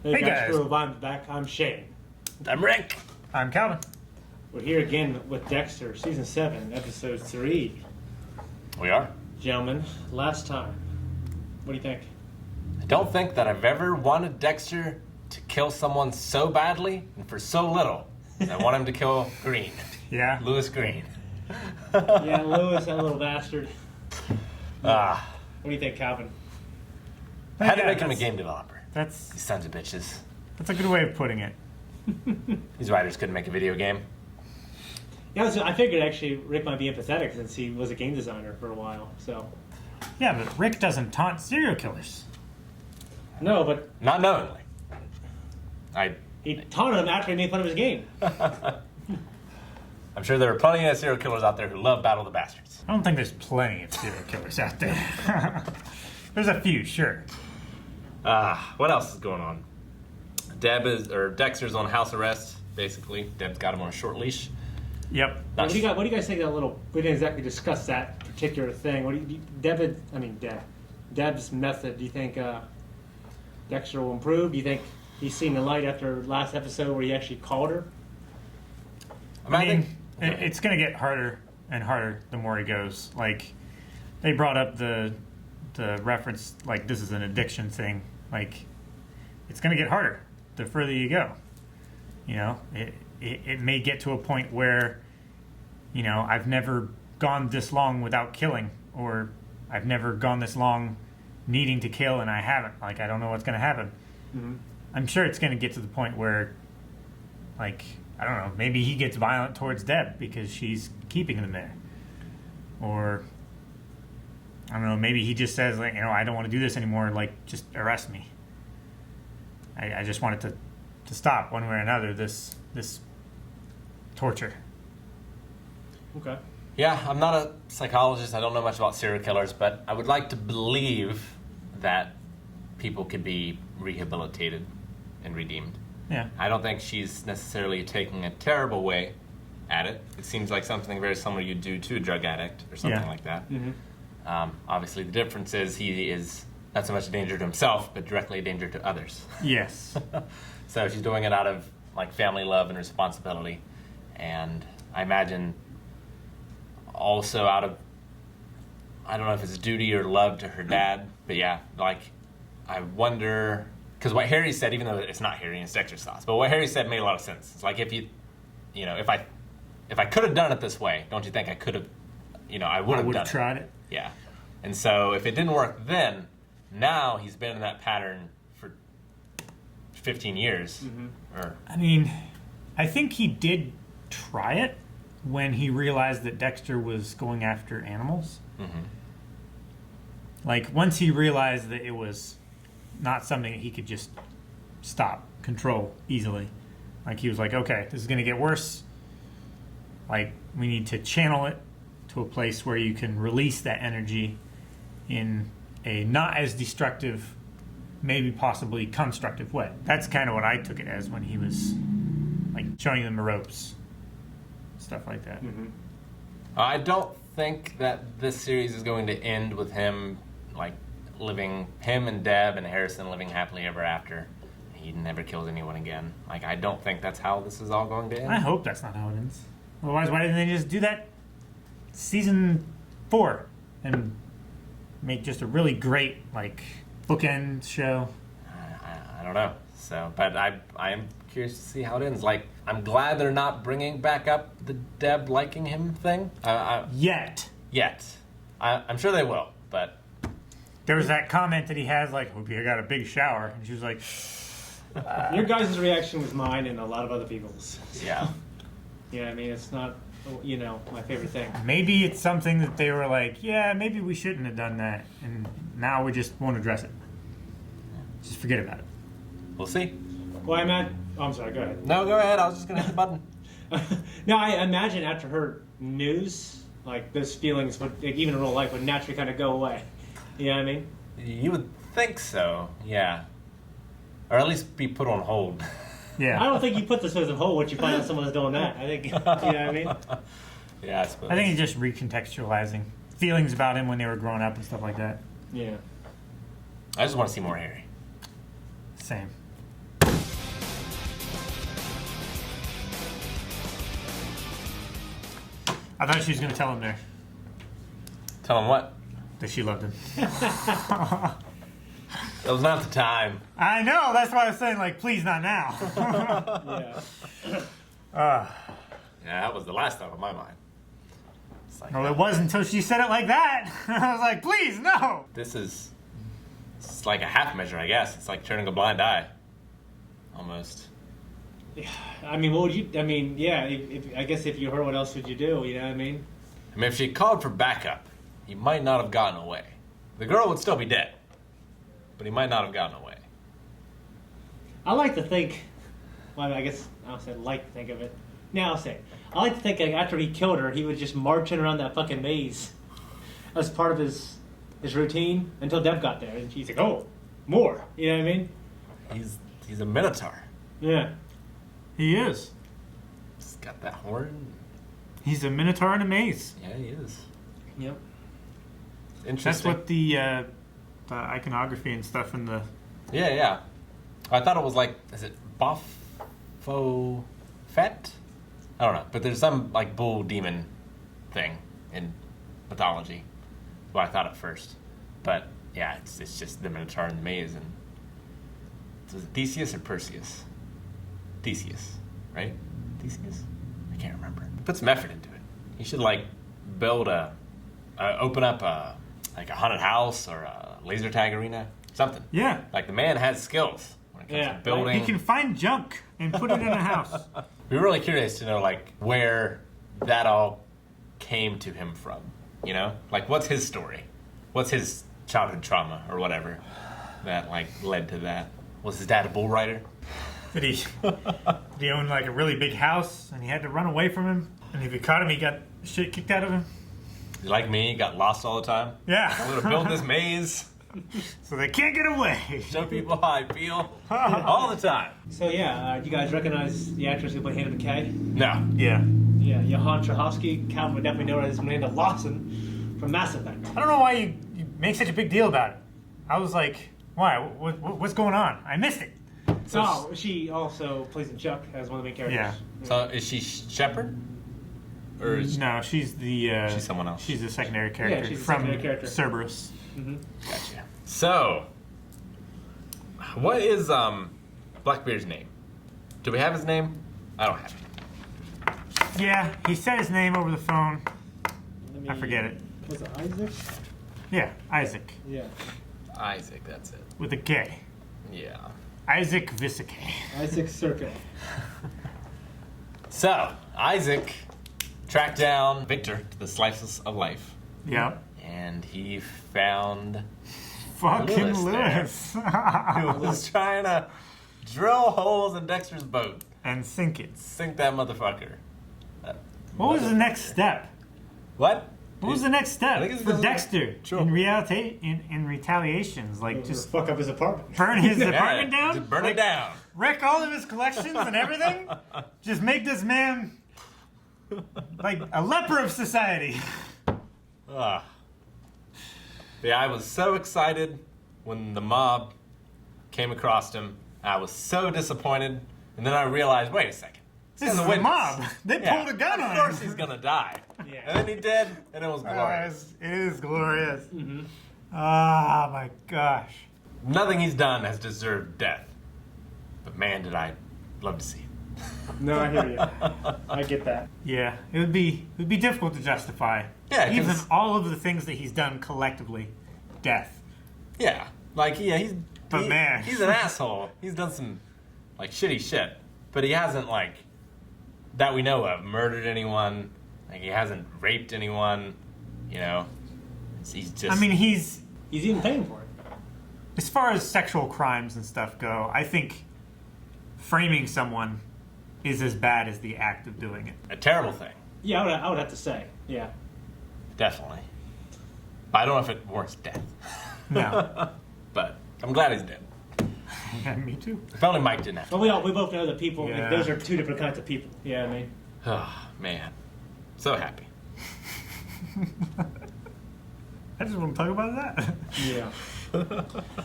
Hey guys, I'm back. I'm Shane. I'm Rick. I'm Calvin. We're here again with Dexter, Season 7, Episode 3. We are. Gentlemen, last time, what do you think? I don't think that I've ever wanted Dexter to kill someone so badly and for so little. I want him to kill Green. Yeah. Lewis Green. Yeah, Lewis, that little bastard. Ah. What do you think, Calvin? I had to make him a game developer. That's These sons of bitches. a good way of putting it. These writers couldn't make a video game. Yeah, so I figured actually Rick might be empathetic since he was a game designer for a while. So Yeah, but Rick doesn't taunt serial killers. no, but Not knowingly. he taunted him after he made fun of his game. I'm sure there are plenty of serial killers out there who love Battle of the Bastards. I don't think there's plenty of serial killers out there. There's a few, sure. What else is going on? Dexter's on house arrest, basically. Deb's got him on a short leash. Yep. What do you guys think of that little? We didn't exactly discuss that particular thing. What do you, Deb's method? Do you think Dexter will improve? Do you think he's seen the light after last episode where he actually called her? I mean, it's going to get harder and harder the more he goes. Like, they brought up the reference, like, this is an addiction thing. Like, it's going to get harder the further you go. You know, it may get to a point where, you know, I've never gone this long without killing, or I've never gone this long needing to kill and I haven't. Like, I don't know what's going to happen. Mm-hmm. I'm sure it's going to get to the point where, like, I don't know, maybe he gets violent towards Deb because she's keeping him there. Or, I don't know, maybe he just says, like, you know, I don't want to do this anymore, like, just arrest me. I just want it to stop one way or another, this torture. Okay. Yeah, I'm not a psychologist. I don't know much about serial killers, but I would like to believe that people could be rehabilitated and redeemed. Yeah. I don't think she's necessarily taking a terrible way at it. It seems like something very similar you'd do to a drug addict or something like that. Mm-hmm. Obviously, the difference is he is not so much a danger to himself, but directly a danger to others. Yes. So she's doing it out of like family love and responsibility, and I imagine also out of, I don't know if it's duty or love to her dad, but yeah, like I wonder, because what Harry said, even though it's not Harry and it's Dexter's thoughts, but what Harry said made a lot of sense. It's like if I could have done it this way, don't you think I could have, I would have done it. Tried it. Yeah. And so if it didn't work then, now he's been in that pattern for 15 years. Mm-hmm. I mean, I think he did try it when he realized that Dexter was going after animals. Mm-hmm. Like, once he realized that it was not something that he could just control easily. Like, he was like, okay, this is going to get worse. Like, we need to channel it to a place where you can release that energy in a not as destructive, maybe possibly constructive way. That's kind of what I took it as when he was, like, showing them the ropes. Stuff like that. Mm-hmm. I don't think that this series is going to end with him, like, him and Deb and Harrison living happily ever after. He never kills anyone again. Like, I don't think that's how this is all going to end. I hope that's not how it ends. Otherwise, why didn't they just do that season 4 and make just a really great, like, bookend show? I don't know. So, but I am curious to see how it ends. Like, I'm glad they're not bringing back up the Deb liking him thing. Yet. I'm sure they will, but... There was that comment that he has, like, hope you got a big shower. And she was like... Your guys' reaction was mine and a lot of other people's. Yeah. Yeah, I mean, it's not, my favorite thing. Maybe it's something that they were like, yeah, maybe we shouldn't have done that. And now we just won't address it. Just forget about it. We'll see. Well, I'm sorry, go ahead. No, go ahead. I was just going to hit the button. No, I imagine after her news, like, those feelings would, like, even in real life, would naturally kind of go away. You know what I mean? You would think so, yeah. Or at least be put on hold. Yeah. I don't think you put this on hold once you find out someone's doing that. I think, you know what I mean? Yeah, I suppose. I think he's just recontextualizing feelings about him when they were growing up and stuff like that. Yeah. I just want to see more Harry. Same. I thought she was going to tell him there Tell him what? that she loved him. That was not the time. I know. That's why I was saying, like, please, not now. Yeah. Yeah, that was the last thought on my mind. It's like, Well, it was until she said it like that. I was like, please, no. it's like a half measure, I guess. It's like turning a blind eye. Almost. Yeah. I mean, what would you? I mean, yeah. If I guess if you heard, what else would you do? You know what I mean? I mean, if she called for backup, he might not have gotten away. The girl would still be dead, but he might not have gotten away. I like to think. Well, I guess I'll say like to think of it. Now I'll say I like to think like after he killed her, he was just marching around that fucking maze as part of his routine until Deb got there, and she's like, "Oh, more." You know what I mean? He's a minotaur. Yeah. He is. He's got that horn. He's a minotaur in a maze. Yeah, he is. Yep. Interesting. That's what the iconography and stuff in the... Yeah. I thought it was like, is it Baphomet? I don't know, but there's some like bull demon thing in mythology. Well, I thought at first, but yeah, it's just the minotaur in the maze. And was it Theseus or Perseus? Theseus, right? Theseus? I can't remember. Put some effort into it. You should like build open up a haunted house or a laser tag arena, something. Yeah. Like the man has skills when it comes Yeah. to building. He can find junk and put it in a house. We're really curious to know like where that all came to him from. You know, like what's his story? What's his childhood trauma or whatever that like led to that? Was his dad a bull rider? Did he own like a really big house and he had to run away from him? And if he caught him, he got shit kicked out of him? Like me, got lost all the time. Yeah. I'm gonna build this maze, So they can't get away. show people how I feel all the time. So yeah, you guys recognize the actress who played Hannah McKay? No. Yeah. Yeah, Johann Strahovski. Calvin would definitely know her as Miranda Lawson from Mass Effect. I don't know why you make such a big deal about it. I was like, why? What's going on? I missed it. So she also plays in Chuck as one of the main characters. Yeah. So is she Shepherd? Or is No, she's the... she's someone else? She's the secondary character she's the from secondary character. Cerberus. Gotcha. So, what is Blackbeard's name? Do we have his name? I don't have it. Yeah, he said his name over the phone. I forget it. Was it Isaac? Yeah, Isaac. Yeah. Isaac, that's it. With a K. Yeah. Isaac Visike. Isaac Circa. So, Isaac tracked down Victor to the slices of life. Yep. And he found Fucking Lewis Lewis. who was trying to drill holes in Dexter's boat. And sink it. Sink that motherfucker. What was the next step? What? What was the next I step think it's for the- Dexter True. in reality in retaliations? Like just fuck up his apartment. burn his apartment down? Just burn Like, it down. Wreck all of his collections and everything? Just make this man like a leper of society. Ugh. Yeah, I was so excited when the mob came across him. I was so disappointed, and then I realized, wait a second. This is guy's a the witness. mob. They Yeah, pulled a gun on Of course him. he's gonna die. Yeah. And then he did, and it was glorious. It is glorious. Ah, my gosh. Nothing he's done has deserved death. But man, did I love to see it. No, I hear you. I get that. Yeah, it would be difficult to justify. Yeah, 'cause- even all of the things that he's done collectively, death. Yeah, like he's. But man. he's an asshole. He's done some like shitty shit, but he hasn't like that we know of murdered anyone. Like he hasn't raped anyone. You know, he's just. I mean, he's He's even paying for it. as far as sexual crimes and stuff go. I think framing someone is as bad as the act of doing it. a terrible thing, Yeah, I would have to say. Yeah. definitely. But I don't know if it warrants death. No, But I'm glad he's dead. yeah, me too. If only Mike didn't have to. But we both know that people. Like, Yeah. those are two different kinds of people. Yeah, I mean. Oh man, so happy. I just want to talk about that. Yeah.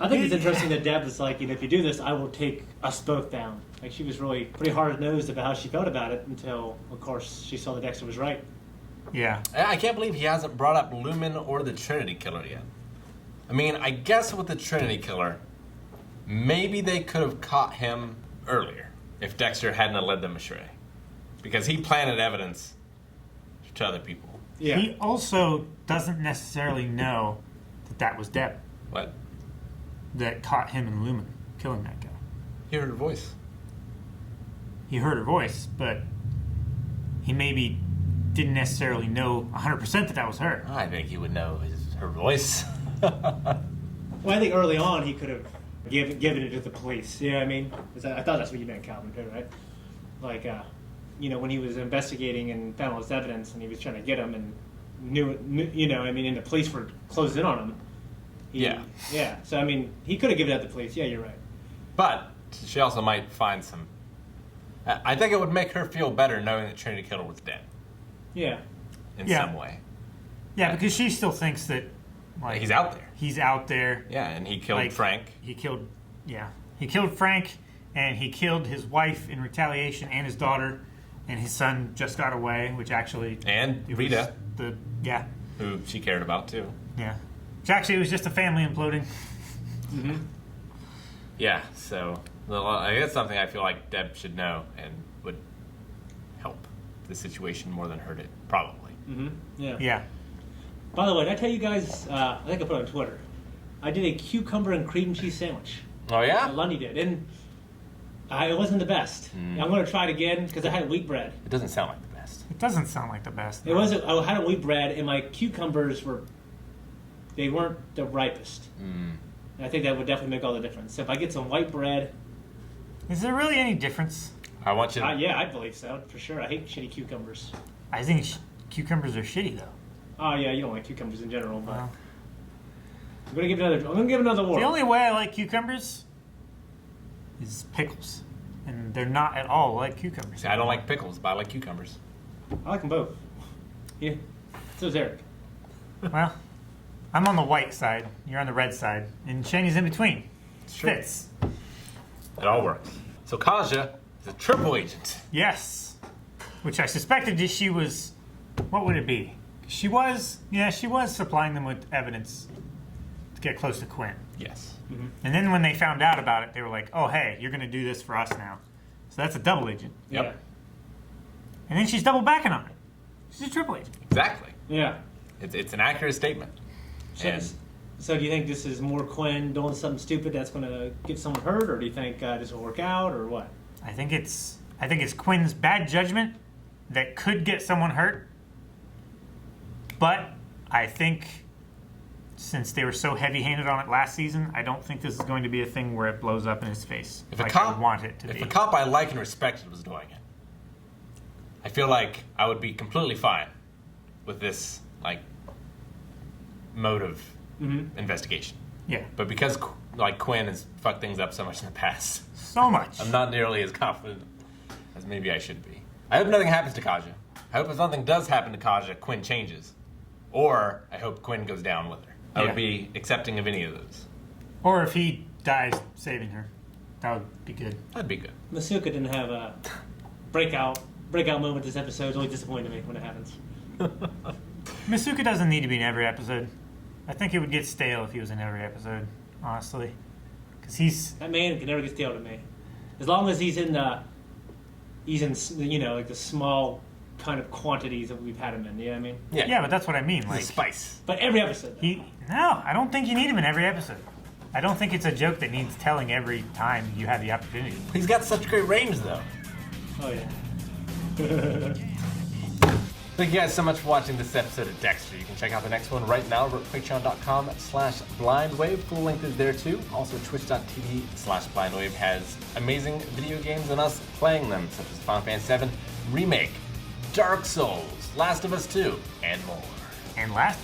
I think it's interesting that Deb was like, if you do this, I will take us both down. Like, she was really pretty hard-nosed about how she felt about it until, of course, she saw that Dexter was right. Yeah. I can't believe he hasn't brought up Lumen or the Trinity Killer yet. I mean, I guess with the Trinity Killer, maybe they could have caught him earlier if Dexter hadn't led them astray. Because he planted evidence to other people. Yeah. He also doesn't necessarily know that was Deb What? that caught him and Lumen killing that guy. He heard her voice. He heard her voice, but he maybe didn't necessarily know 100% that was her. I think he would know her voice. Well, I think early on he could have given it to the police. Yeah, I mean, I thought that's what you meant, Calvin, too, right? Like, when he was investigating and found all this evidence, and he was trying to get him, and knew, and the police were closed in on him. Yeah. Yeah. So I mean, he could have given it to the police. Yeah, you're right. But she also might find some. I think it would make her feel better knowing that Trinity Killer was dead. Yeah. In Yeah. some way. Yeah, because she still thinks that He's out there. He's out there. Yeah, and he killed Frank. He killed Frank, and he killed his wife in retaliation and his daughter, and his son just got away, which actually... And Rita. Who she cared about, too. Yeah. Which actually it was just a family imploding. Mm-hmm. Yeah, so I guess something I feel like Deb should know and would help the situation more than hurt it, probably. Mm-hmm. Yeah. Yeah. By the way, did I tell you guys, I think I put it on Twitter, I did a cucumber and cream cheese sandwich. Oh, yeah? Lundy did. And it wasn't the best. I'm going to try it again because I had wheat bread. It doesn't sound like the best. It doesn't sound like the best. It wasn't. I had a wheat bread, and my cucumbers they weren't the ripest. And I think that would definitely make all the difference. So if I get some white bread... Is there really any difference? I want you to... yeah, I believe so, for sure. I hate shitty cucumbers. I think cucumbers are shitty, though. Oh, yeah, you don't like cucumbers in general, but... Well, I'm going to give another whirl. The only way I like cucumbers is pickles. And they're not at all like cucumbers. See, I don't like pickles, but I like cucumbers. I like them both. Yeah, so does Eric. Well, I'm on the white side, you're on the red side, and Shanny's in between. It's true. Fits. It all works. So Kaja is a triple agent. Yes. Which I suspected that she was... What would it be? She was supplying them with evidence to get close to Quinn. Yes. Mm-hmm. And then when they found out about it, they were like, oh, hey, you're going to do this for us now. So that's a double agent. Yep. Yeah. And then she's double backing on it. She's a triple agent. Exactly. Yeah. It's an accurate statement. So do you think this is more Quinn doing something stupid that's going to get someone hurt, or do you think this will work out, or what? I think it's Quinn's bad judgment that could get someone hurt. But I think since they were so heavy-handed on it last season, I don't think this is going to be a thing where it blows up in his face. If I want it to be. If a cop I like and respected was doing it, I feel like I would be completely fine with this mode of investigation. Yeah. But because Quinn has fucked things up so much in the past, So much. I'm not nearly as confident as maybe I should be. I hope nothing happens to Kaja. I hope if something does happen to Kaja, Quinn changes. Or I hope Quinn goes down with her. I would be accepting of any of those. Or if he dies saving her. That would be good. That'd be good. Masuka didn't have a breakout moment this episode. It's always disappointing to me when it happens. Masuka doesn't need to be in every episode. I think it would get stale if he was in every episode, honestly. Because that man can never get stale to me. As long as he's in the small kind of quantities that we've had him in. You know what I mean? Yeah, but that's what I mean. The spice. But every episode. No, I don't think you need him in every episode. I don't think it's a joke that needs telling every time you have the opportunity. He's got such great range, though. Oh, yeah. Thank you guys so much for watching this episode of Dexter. You can check out the next one right now over at patreon.com/blindwave. Full length is there too. Also, twitch.tv/blindwave has amazing video games and us playing them, such as Final Fantasy VII Remake, Dark Souls, Last of Us 2, and more. And last